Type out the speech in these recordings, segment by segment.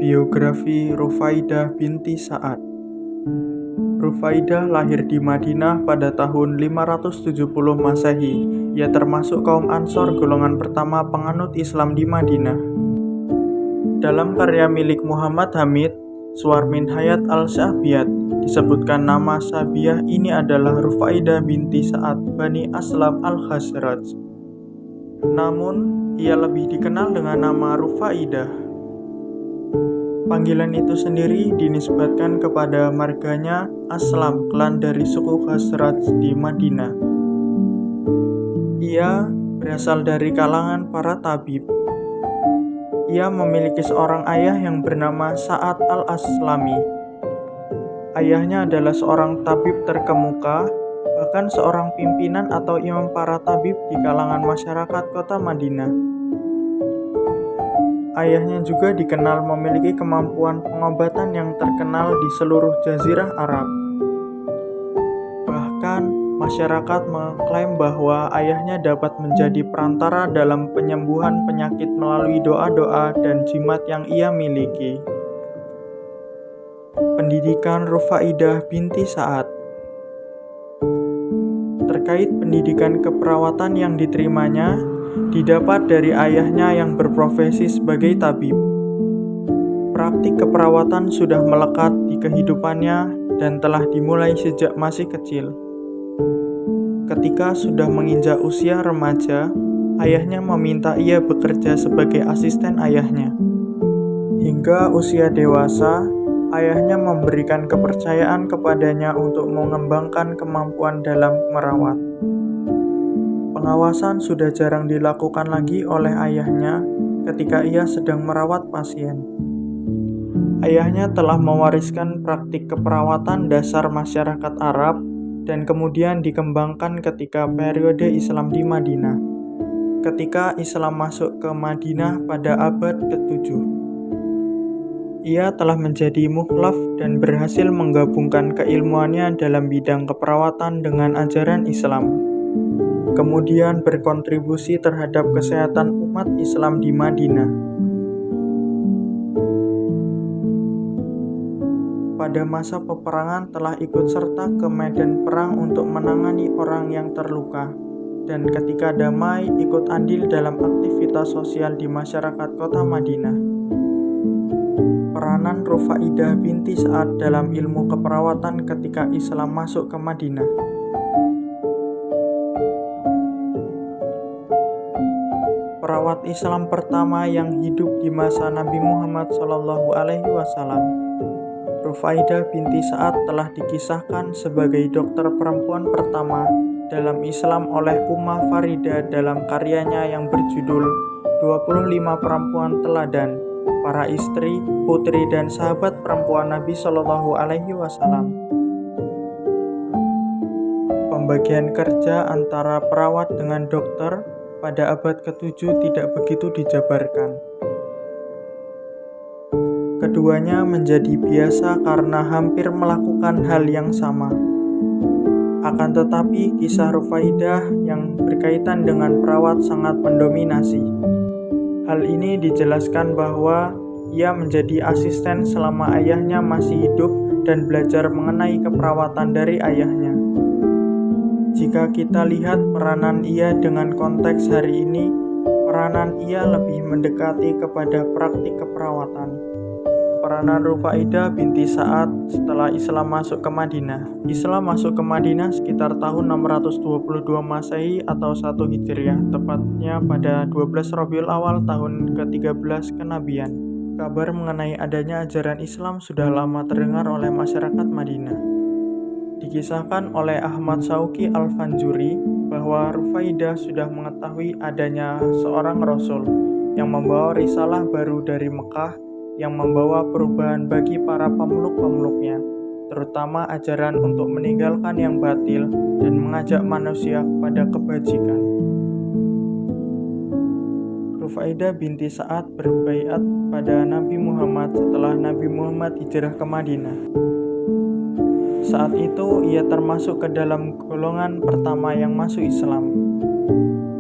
Biografi Rufaidah binti Sa'ad. Rufaidah lahir di Madinah pada tahun 570 Masehi. Ia termasuk kaum Ansor golongan pertama penganut Islam di Madinah. Dalam karya milik Muhammad Hamid, Suwarmin Hayat al-Syahbiyat, disebutkan nama Syahbiyah ini adalah Rufaidah binti Sa'ad Bani Aslam al-Khazraj. Namun, ia lebih dikenal dengan nama Rufaidah. Panggilan itu sendiri dinisbatkan kepada marganya Aslam, klan dari suku Khazraj di Madinah. Ia berasal dari kalangan para tabib. Ia memiliki seorang ayah yang bernama Sa'ad al-Aslami. Ayahnya adalah seorang tabib terkemuka, bahkan seorang pimpinan atau imam para tabib di kalangan masyarakat kota Madinah. Ayahnya juga dikenal memiliki kemampuan pengobatan yang terkenal di seluruh jazirah Arab. Bahkan, masyarakat mengklaim bahwa ayahnya dapat menjadi perantara dalam penyembuhan penyakit melalui doa-doa dan jimat yang ia miliki. Pendidikan Rufaidah binti Sa'ad. Terkait pendidikan keperawatan yang diterimanya, didapat dari ayahnya yang berprofesi sebagai tabib. Praktik keperawatan sudah melekat di kehidupannya dan telah dimulai sejak masih kecil. Ketika sudah menginjak usia remaja, ayahnya meminta ia bekerja sebagai asisten ayahnya. Hingga usia dewasa, ayahnya memberikan kepercayaan kepadanya untuk mengembangkan kemampuan dalam merawat. Pengawasan sudah jarang dilakukan lagi oleh ayahnya ketika ia sedang merawat pasien. Ayahnya telah mewariskan praktik keperawatan dasar masyarakat Arab dan kemudian dikembangkan ketika periode Islam di Madinah. Ketika Islam masuk ke Madinah pada abad ke-7, ia telah menjadi mukhlaf dan berhasil menggabungkan keilmuannya dalam bidang keperawatan dengan ajaran Islam. Kemudian berkontribusi terhadap kesehatan umat Islam di Madinah. Pada masa peperangan telah ikut serta ke medan perang untuk menangani orang yang terluka, dan ketika damai ikut andil dalam aktivitas sosial di masyarakat kota Madinah. Peranan Rufaidah binti Sa'ad dalam ilmu keperawatan ketika Islam masuk ke Madinah. Perawat Islam pertama yang hidup di masa Nabi Muhammad SAW, Rufaidah binti Sa'ad telah dikisahkan sebagai dokter perempuan pertama dalam Islam oleh Ummah Faridah dalam karyanya yang berjudul 25 Perempuan Teladan, Para Istri, Putri dan Sahabat Perempuan Nabi SAW. Pembagian kerja antara perawat dengan dokter pada abad ke-7 tidak begitu dijabarkan. Keduanya menjadi biasa karena hampir melakukan hal yang sama. Akan tetapi, kisah Rufaidah yang berkaitan dengan perawat sangat mendominasi. Hal ini dijelaskan bahwa ia menjadi asisten selama ayahnya masih hidup dan belajar mengenai keperawatan dari ayahnya. Jika kita lihat peranan ia dengan konteks hari ini, peranan ia lebih mendekati kepada praktik keperawatan. Peranan Rufaidah binti Sa'ad setelah Islam masuk ke Madinah. Islam masuk ke Madinah sekitar tahun 622 Masehi atau 1 Hijriah, tepatnya pada 12 Rabiul Awal tahun ke-13 kenabian. Kabar mengenai adanya ajaran Islam sudah lama terdengar oleh masyarakat Madinah. Dikisahkan oleh Ahmad Syauqi Al-Fanjuri bahwa Rufaidah sudah mengetahui adanya seorang Rasul yang membawa risalah baru dari Mekah yang membawa perubahan bagi para pemeluk-pemeluknya, terutama ajaran untuk meninggalkan yang batil dan mengajak manusia kepada kebajikan. Rufaidah binti Sa'ad berbaiat pada Nabi Muhammad setelah Nabi Muhammad hijrah ke Madinah. Saat itu ia termasuk ke dalam golongan pertama yang masuk Islam.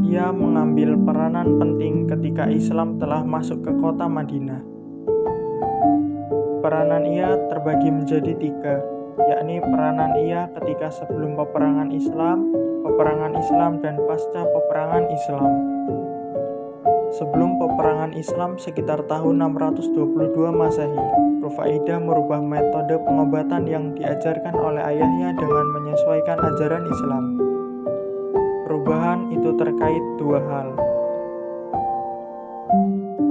Ia mengambil peranan penting ketika Islam telah masuk ke kota Madinah. peranan ia terbagi menjadi 3, yakni peranan ia ketika sebelum peperangan Islam, dan pasca peperangan Islam. Sebelum peperangan Islam sekitar tahun 622 Masehi, Rufaidah merubah metode pengobatan yang diajarkan oleh ayahnya dengan menyesuaikan ajaran Islam. Perubahan itu terkait 2 hal.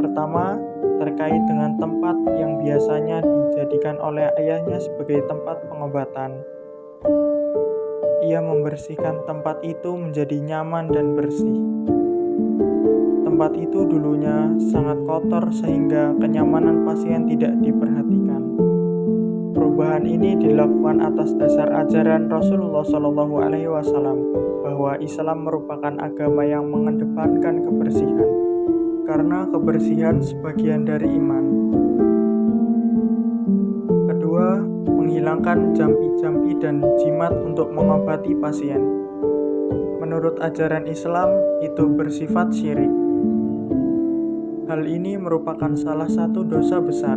Pertama, terkait dengan tempat yang biasanya dijadikan oleh ayahnya sebagai tempat pengobatan. Ia membersihkan tempat itu menjadi nyaman dan bersih. Tempat itu dulunya sangat kotor sehingga kenyamanan pasien tidak diperhatikan. Perubahan ini dilakukan atas dasar ajaran Rasulullah SAW bahwa Islam merupakan agama yang mengedepankan kebersihan, karena kebersihan sebagian dari iman. Kedua, menghilangkan jampi-jampi dan jimat untuk mengobati pasien. Menurut ajaran Islam, itu bersifat syirik. Hal ini merupakan salah satu dosa besar.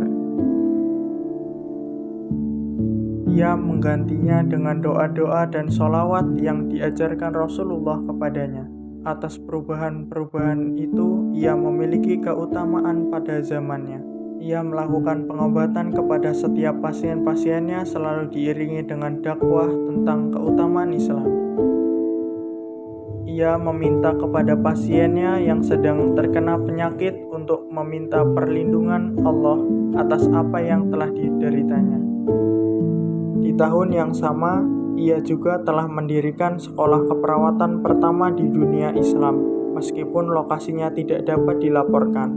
Ia menggantinya dengan doa-doa dan sholawat yang diajarkan Rasulullah kepadanya. Atas perubahan-perubahan itu, ia memiliki keutamaan pada zamannya. Ia melakukan pengobatan kepada setiap pasien-pasiennya selalu diiringi dengan dakwah tentang keutamaan Islam. Ia meminta kepada pasiennya yang sedang terkena penyakit untuk meminta perlindungan Allah atas apa yang telah dideritanya. Di tahun yang sama, ia juga telah mendirikan sekolah keperawatan pertama di dunia Islam, meskipun lokasinya tidak dapat dilaporkan.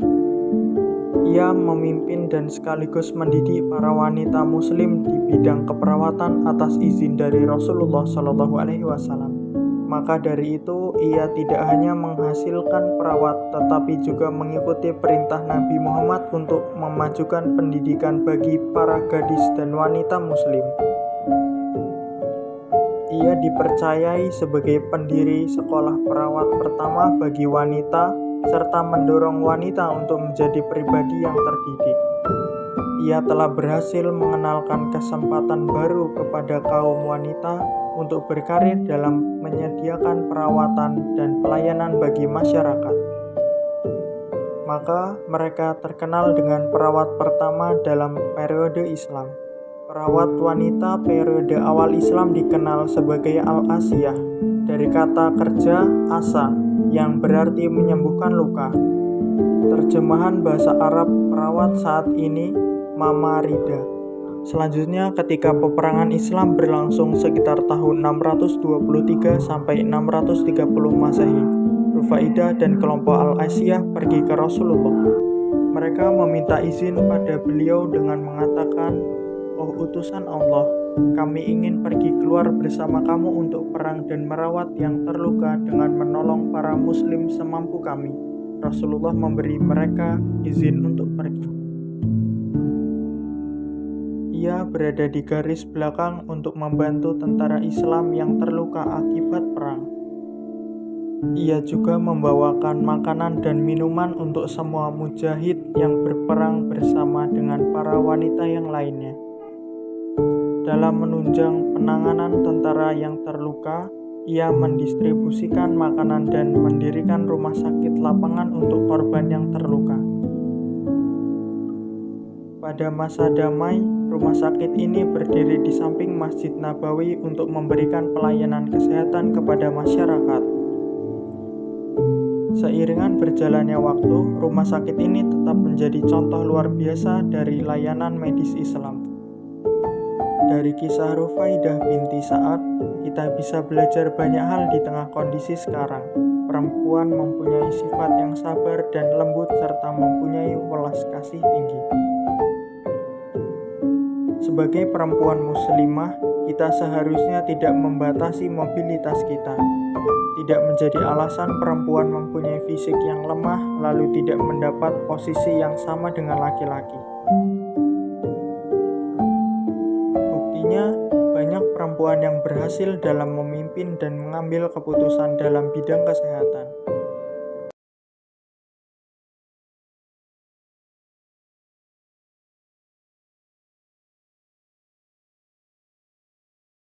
Ia memimpin dan sekaligus mendidik para wanita muslim di bidang keperawatan atas izin dari Rasulullah SAW. Maka dari itu, ia tidak hanya menghasilkan perawat, tetapi juga mengikuti perintah Nabi Muhammad untuk memajukan pendidikan bagi para gadis dan wanita muslim. Ia dipercayai sebagai pendiri sekolah perawat pertama bagi wanita, serta mendorong wanita untuk menjadi pribadi yang terdidik. Ia telah berhasil mengenalkan kesempatan baru kepada kaum wanita untuk berkarir dalam menyediakan perawatan dan pelayanan bagi masyarakat. Maka mereka terkenal dengan perawat pertama dalam periode Islam. Perawat wanita periode awal Islam dikenal sebagai Al-Asiyah, dari kata kerja asa, yang berarti menyembuhkan luka. Terjemahan bahasa Arab perawat saat ini Mama Rida. Selanjutnya, ketika peperangan Islam berlangsung sekitar tahun 623 sampai 630 Masehi, Rufaidah dan kelompok Al-Asiyah pergi ke Rasulullah. Mereka meminta izin pada beliau dengan mengatakan, "Oh utusan Allah, kami ingin pergi keluar bersama kamu untuk perang dan merawat yang terluka dengan menolong para muslim semampu kami." Rasulullah memberi mereka izin untuk pergi. Ia berada di garis belakang untuk membantu tentara Islam yang terluka akibat perang. Ia juga membawakan makanan dan minuman untuk semua mujahid yang berperang bersama dengan para wanita yang lainnya. Dalam menunjang penanganan tentara yang terluka, ia mendistribusikan makanan dan mendirikan rumah sakit lapangan untuk korban yang terluka. Pada masa damai, rumah sakit ini berdiri di samping Masjid Nabawi untuk memberikan pelayanan kesehatan kepada masyarakat. Seiringan berjalannya waktu, rumah sakit ini tetap menjadi contoh luar biasa dari layanan medis Islam. Dari kisah Rufaidah binti Sa'ad, kita bisa belajar banyak hal di tengah kondisi sekarang. Perempuan mempunyai sifat yang sabar dan lembut serta mempunyai welas kasih tinggi. Sebagai perempuan muslimah, kita seharusnya tidak membatasi mobilitas kita. Tidak menjadi alasan perempuan mempunyai fisik yang lemah lalu tidak mendapat posisi yang sama dengan laki-laki. Buktinya, banyak perempuan yang berhasil dalam memimpin dan mengambil keputusan dalam bidang kesehatan.